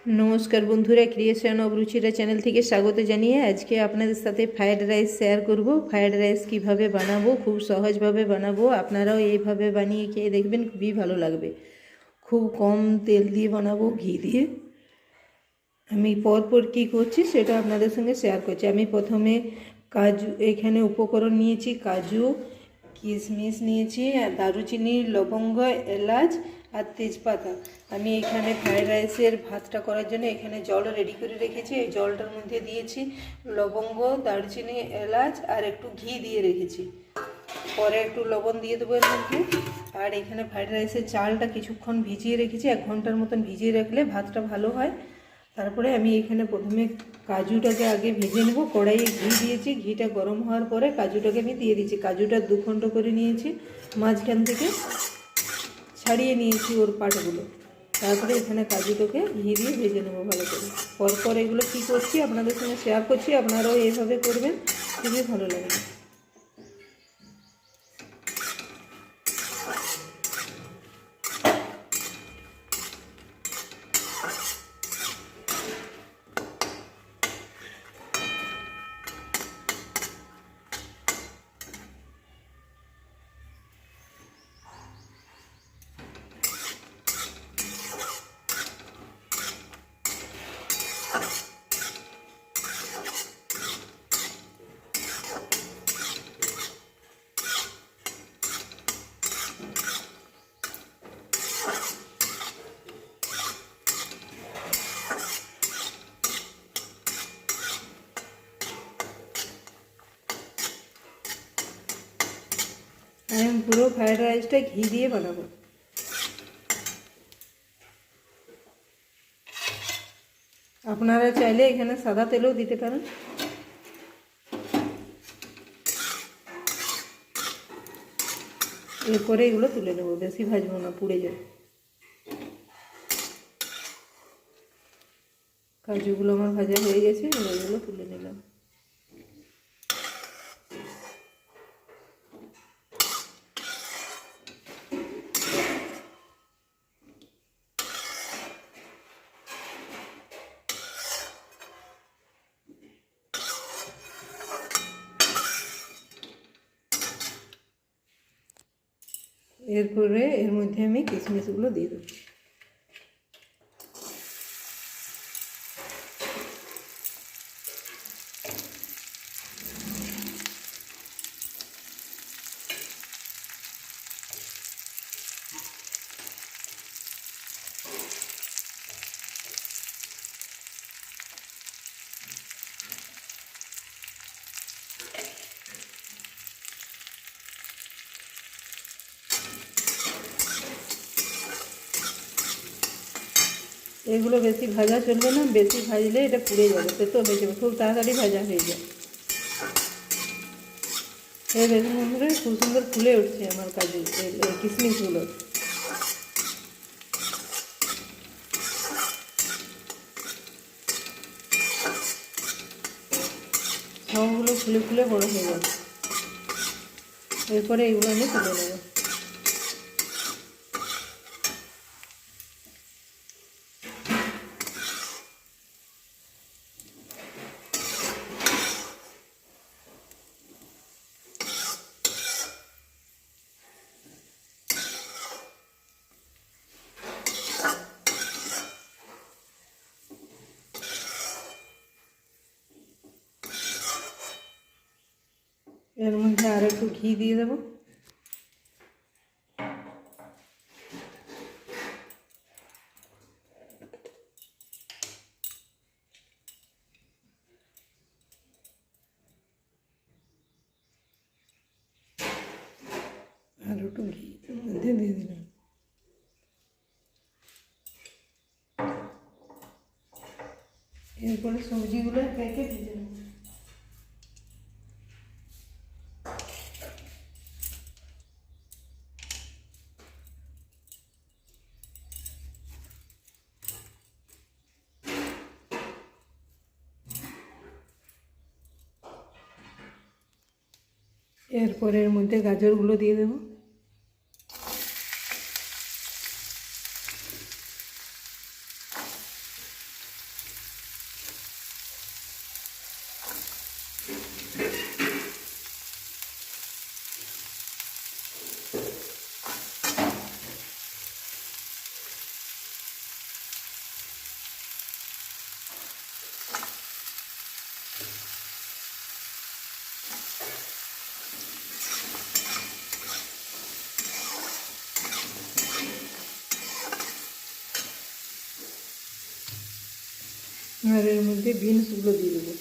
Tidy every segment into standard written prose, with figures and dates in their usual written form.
নমস্কার বন্ধুরা, creation of Ruchira channel থেকে স্বাগত জানিয়ে আজকে আপনাদের সাথে ফ্রায়েড রাইস শেয়ার করব। ফ্রায়েড রাইস কিভাবে বানাবো, খুব সহজভাবে বানাবো। আপনারাও এইভাবে বানিয়ে খেয়ে দেখবেন, খুবই ভালো লাগবে। খুব কম তেল দিয়ে বানাবো, ঘি দিয়ে। আমি পরপর কী করছি সেটা আপনাদের সঙ্গে শেয়ার করছি। আমি প্রথমে কাজু, এখানে উপকরণ নিয়েছি কাজু, কিশমিশ নিয়েছি, আর দারুচিনি, লবঙ্গ, এলাচ আর তেজপাতা। আমি এখানে ফ্রায়েড রাইসের ভাতটা করার জন্য এখানে জল রেডি করে রেখেছি। এই জলটার মধ্যে দিয়েছি লবঙ্গ, দারুচিনি, এলাচ আর একটু ঘি দিয়ে রেখেছি। পরে একটু লবণ দিয়ে দেবো এর মধ্যে। আর এখানে ফ্রায়েড রাইসের চালটা কিছুক্ষণ ভিজিয়ে রেখেছি, 1 ঘন্টার মতন ভিজিয়ে রাখলে ভাতটা ভালো হয়। তারপরে আমি এখানে প্রথমে কাজুটাকে আগে ভেজে নেব। কড়াইয়ে ঘি দিয়েছি, ঘিটা গরম হওয়ার পরে কাজুটাকে আমি দিয়ে দিচ্ছি। কাজুটা 2 খণ্ড করে নিয়েছি, মাঝখান থেকে ছাড়িয়ে নিয়েছি ওর পাটগুলো। তারপরে এখানে কাজুটাকে ঘি দিয়ে ভেজে নেবো ভালো করে। পরপর এগুলো কী করছি আপনাদের সঙ্গে শেয়ার করছি, আপনারাও এইভাবে করবেন, খুবই ভালো লাগবে। আমি পুরো ফ্রায়েড রাইসটা ঘি দিয়ে বানাবো। আপনারা চাইলে এখানে সাদা তেলও দিতে পারেন। এরপরে এগুলো তুলে নেবো, বেশি ভাজবো না, পুড়ে যাবে। কাজুগুলো আমার ভাজা হয়ে গেছে, এগুলো তুলে নিলাম। এরপরে এর মধ্যে আমি কিশমিশগুলো দিয়ে দেবো। এগুলো বেশি ভাজা চলবে না, বেশি ভাজলে এটা পুড়ে যাবে, তেতো হয়ে যাবে। খুব তাড়াতাড়ি ভাজা হয়ে যায়। এই বেগুন বন্ধুরা খুব সুন্দর ফুলে উঠছে আমার কাজু, কিশমিশগুলো। সবগুলো ফুলে ফুলে বড়ো হয়ে যাবে। এরপরে এগুলো আমি তুলে নেব। এর মধ্যে আর একটু ঘি দিয়ে দেবো। আর একটু ঘি এর মধ্যে দিয়ে দিলাম। এরপরে সবজিগুলো একে একে ভেজে নেব। এরপরে এর মধ্যে গাজরগুলো দিয়ে দেবো। আর এর মধ্যে বিনসগুলো দিয়ে দেবো।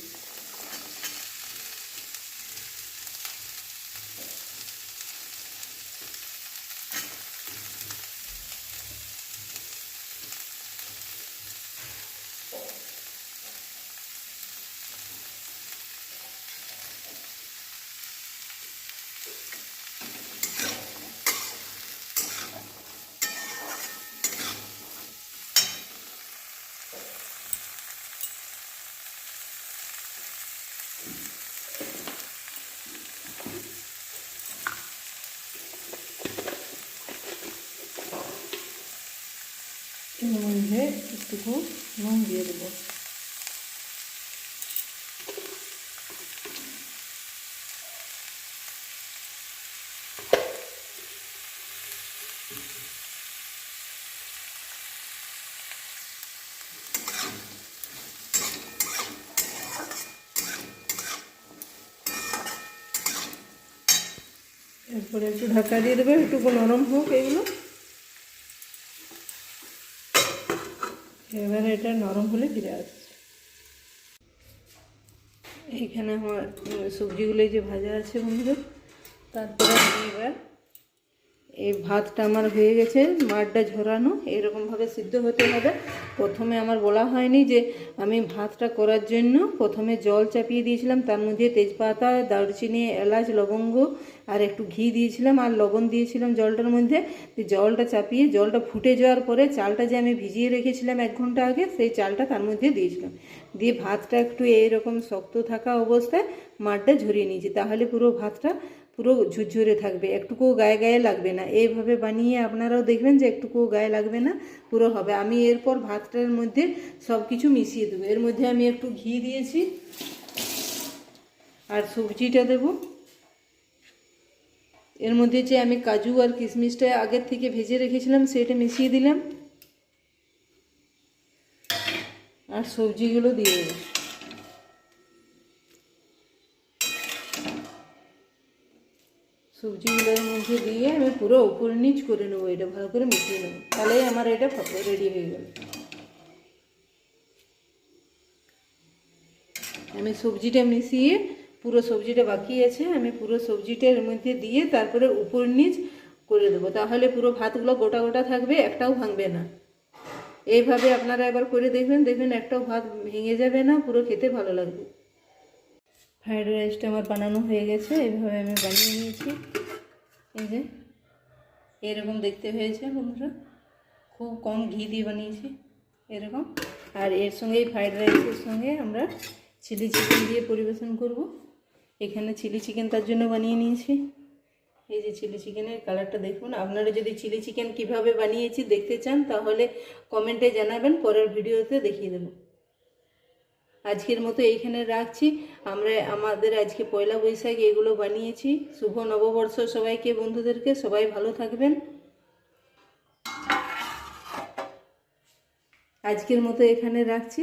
এর মধ্যে একটু নুন দিয়ে দেবো। এরপরে একটু ঢাকা দিয়ে দেবো, একটু নরম হোক এগুলো। এবারে এটা নরম হলে ফিরে আসছে। এইখানে আমার সবজিগুলো যে ভাজা আছে বন্ধুরা, তারপরে আমি এবার এই ভাতটা আমার হয়ে গেছে, মাঠটা ঝরানো এরকমভাবে সিদ্ধ হতে হবে। প্রথমে আমার বলা হয়নি যে আমি ভাতটা করার জন্য প্রথমে জল চাপিয়ে দিয়েছিলাম, তার মধ্যে তেজপাতা, দারুচিনি, এলাচ, লবঙ্গ আর একটু ঘি দিয়েছিলাম আর লবণ দিয়েছিলাম জলটার মধ্যে। জলটা চাপিয়ে জলটা ফুটে যাওয়ার পরে চালটা যে আমি ভিজিয়ে রেখেছিলাম 1 ঘন্টা আগে, সেই চালটা তার মধ্যে দিয়েছিলাম। দিয়ে ভাতটা একটু এইরকম শক্ত থাকা অবস্থায় মাঠটা ঝরিয়ে নিয়েছি, তাহলে পুরো ভাতটা পুরো ঝুরঝুরে থাকবে, একটুকুও গায়ে গায়ে লাগবে না। এইভাবে বানিয়ে আপনারাও দেখবেন যে একটুকুও গায়ে লাগবে না, পুরো হবে। আমি এরপর ভাতটার মধ্যে সব কিছু মিশিয়ে দেবো। এর মধ্যে আমি একটু ঘি দিয়েছি আর সবজিটা দেব। এর মধ্যে যে আমি কাজু আর কিশমিশটা আগের থেকে ভেজে রেখেছিলাম সেটা মিশিয়ে দিলাম আর সবজিগুলো দিয়ে দেবো। সবজিগুলোর মধ্যে দিয়ে আমি পুরো উপর নিচ করে নেবো, এটা ভালো করে মিশিয়ে নেবো, তাহলেই আমার এটা রেডি হয়ে গেল। আমি সবজিটা মিশিয়ে, পুরো সবজিটা বাকি আছে, আমি পুরো সবজিটার মধ্যে দিয়ে তারপরে উপর নিচ করে দেবো, তাহলে পুরো ভাতগুলো গোটা গোটা থাকবে, একটাও ভাঙবে না। এইভাবে আপনারা এবার করে দেখবেন, দেখবেন একটাও ভাত ভেঙে যাবে না, পুরো খেতে ভালো লাগবে। ফ্রাইড রাইসটা আমার বানানো হয়ে গেছে, এইভাবে আমি বানিয়ে নিয়েছি। এই যে এরকম দেখতে হয়েছে বন্ধুরা, খুব কম ঘি দিয়ে বানিয়েছি এরকম। আর এর সঙ্গে এই ফ্রাইড রাইসের সঙ্গে আমরা চিলি চিকেন দিয়ে পরিবেশন করব। এখানে চিলি চিকেন তার জন্য বানিয়ে নিয়েছি। এই যে চিলি চিকেনের কালারটা দেখুন। আপনারা যদি চিলি চিকেন কিভাবে বানিয়েছি দেখতে চান তাহলে কমেন্টে জানাবেন, পরের ভিডিওতে দেখিয়ে দেব। আজকের মতো এইখানে রাখছি। আমাদের আজকে পয়লা বৈশাখ এগুলো বানিয়েছি। শুভ নববর্ষ সবাইকে, বন্ধুদেরকে, সবাই ভালো থাকবেন। আজকের মতো এখানে রাখছি।